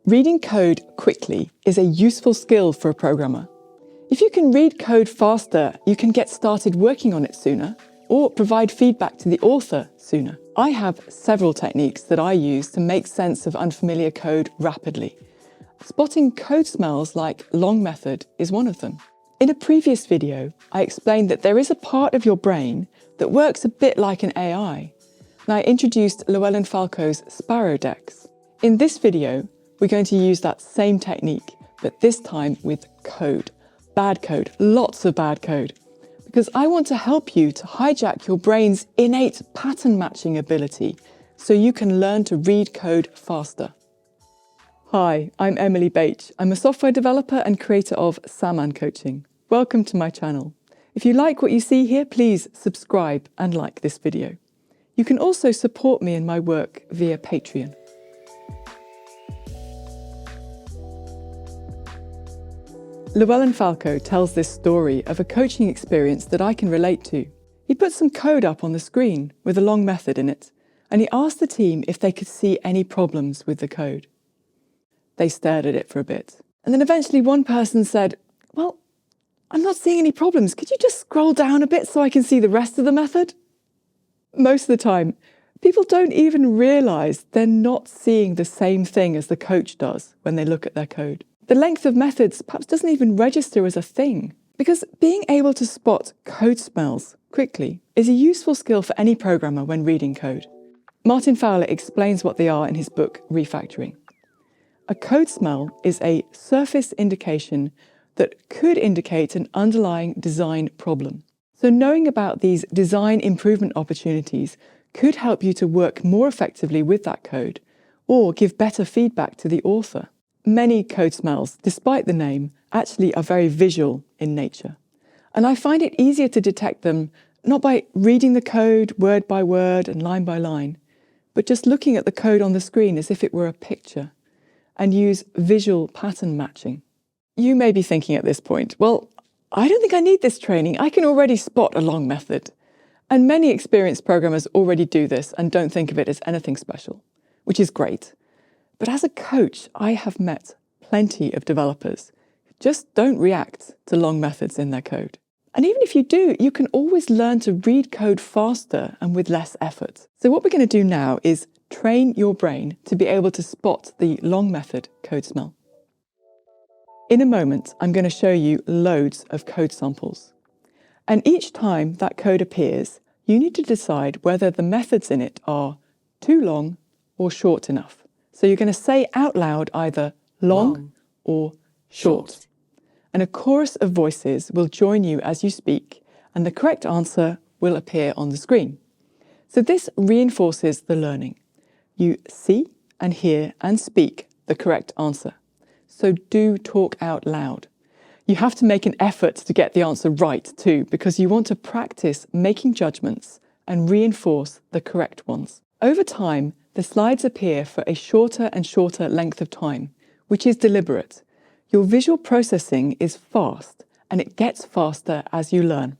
Reading code quickly is a useful skill for a programmer. If you can read code faster, you can get started working on it sooner or provide feedback to the author sooner. I have several techniques that I use to make sense of unfamiliar code rapidly. Spotting code smells like long method is one of them. In a previous video, I explained that there is a part of your brain that works a bit like an AI, and I introduced Llewellyn Falco's Sparrow decks. In this video, we're going to use that same technique, but this time with code. Bad code, lots of bad code. Because I want to help you to hijack your brain's innate pattern matching ability so you can learn to read code faster. Hi, I'm Emily Bache. I'm a software developer and creator of Salmon Coaching. Welcome to my channel. If you like what you see here, please subscribe and like this video. You can also support me in my work via Patreon. Llewellyn Falco tells this story of a coaching experience that I can relate to. He put some code up on the screen with a long method in it, and he asked the team if they could see any problems with the code. They stared at it for a bit, and then eventually one person said, "Well, I'm not seeing any problems. Could you just scroll down a bit so I can see the rest of the method?" Most of the time, people don't even realise they're not seeing the same thing as the coach does when they look at their code. The length of methods perhaps doesn't even register as a thing, because being able to spot code smells quickly is a useful skill for any programmer when reading code. Martin Fowler explains what they are in his book Refactoring. A code smell is a surface indication that could indicate an underlying design problem. So knowing about these design improvement opportunities could help you to work more effectively with that code or give better feedback to the author. Many code smells, despite the name, actually are very visual in nature. And I find it easier to detect them not by reading the code word by word and line by line, but just looking at the code on the screen as if it were a picture, and use visual pattern matching. You may be thinking at this point, well, I don't think I need this training. I can already spot a long method. And many experienced programmers already do this and don't think of it as anything special, which is great. But as a coach, I have met plenty of developers who just don't react to long methods in their code. And even if you do, you can always learn to read code faster and with less effort. So what we're going to do now is train your brain to be able to spot the long method code smell. In a moment, I'm going to show you loads of code samples. And each time that code appears, you need to decide whether the methods in it are too long or short enough. So you're going to say out loud either long or short. And a chorus of voices will join you as you speak, and the correct answer will appear on the screen. So this reinforces the learning. You see and hear and speak the correct answer. So do talk out loud. You have to make an effort to get the answer right too, because you want to practice making judgments and reinforce the correct ones. Over time, the slides appear for a shorter and shorter length of time, which is deliberate. Your visual processing is fast, and it gets faster as you learn.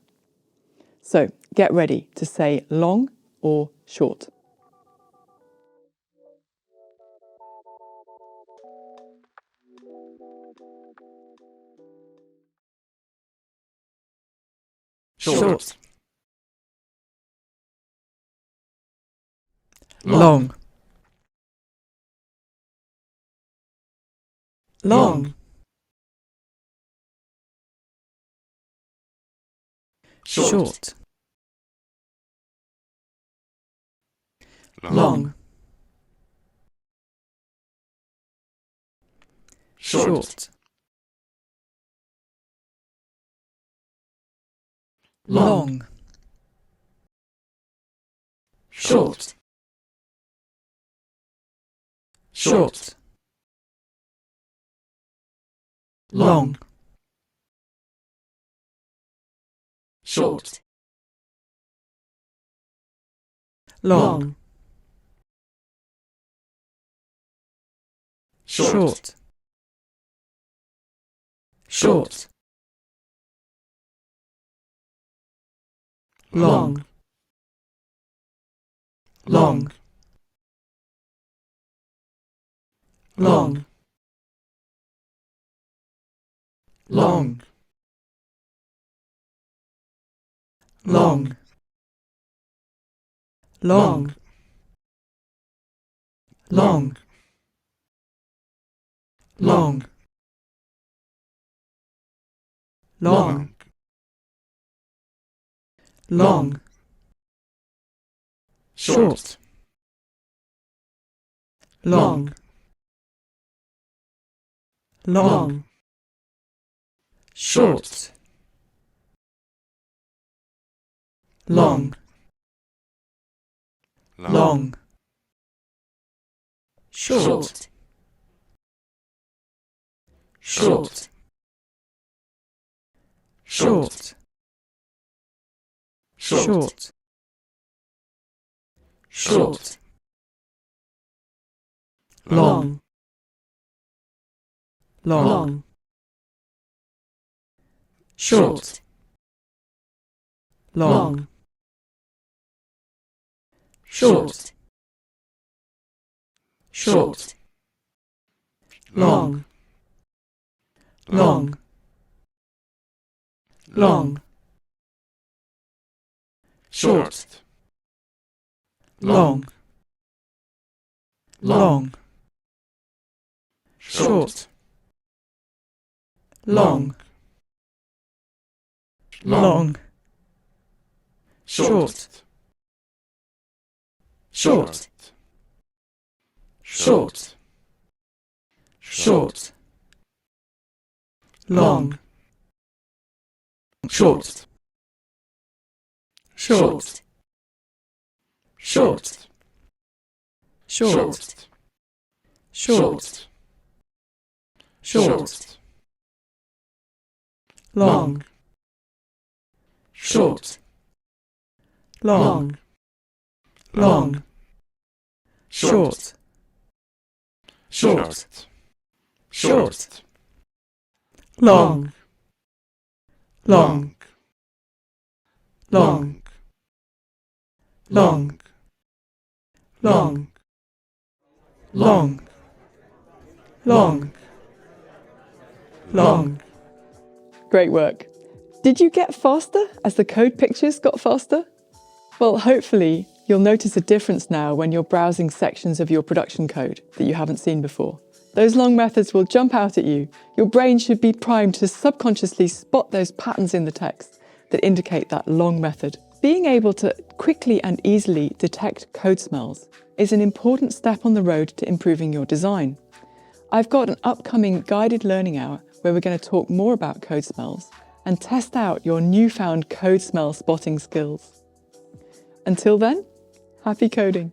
So get ready to say long or short. Short. Long. Long. Short. Long. Short. Long. Short. Short. Long. Short. Long. Short. Short. Long. Long. Long. long, long, long, long, long, long, long, short, long, long, short, long, long, short, short, short, short, short, long, long, short, long, short, short, long, long, long, short, long, long, short, long, long, short, short, short, short, long, short, short, short, short, short, short, long, short, long, long, short, short, short, long, long, long, long, long, long, long, long. Great work. Did you get faster as the code pictures got faster? Well, hopefully you'll notice a difference now when you're browsing sections of your production code that you haven't seen before. Those long methods will jump out at you. Your brain should be primed to subconsciously spot those patterns in the text that indicate that long method. Being able to quickly and easily detect code smells is an important step on the road to improving your design. I've got an upcoming guided learning hour where we're going to talk more about code smells and test out your newfound code smell spotting skills. Until then, happy coding.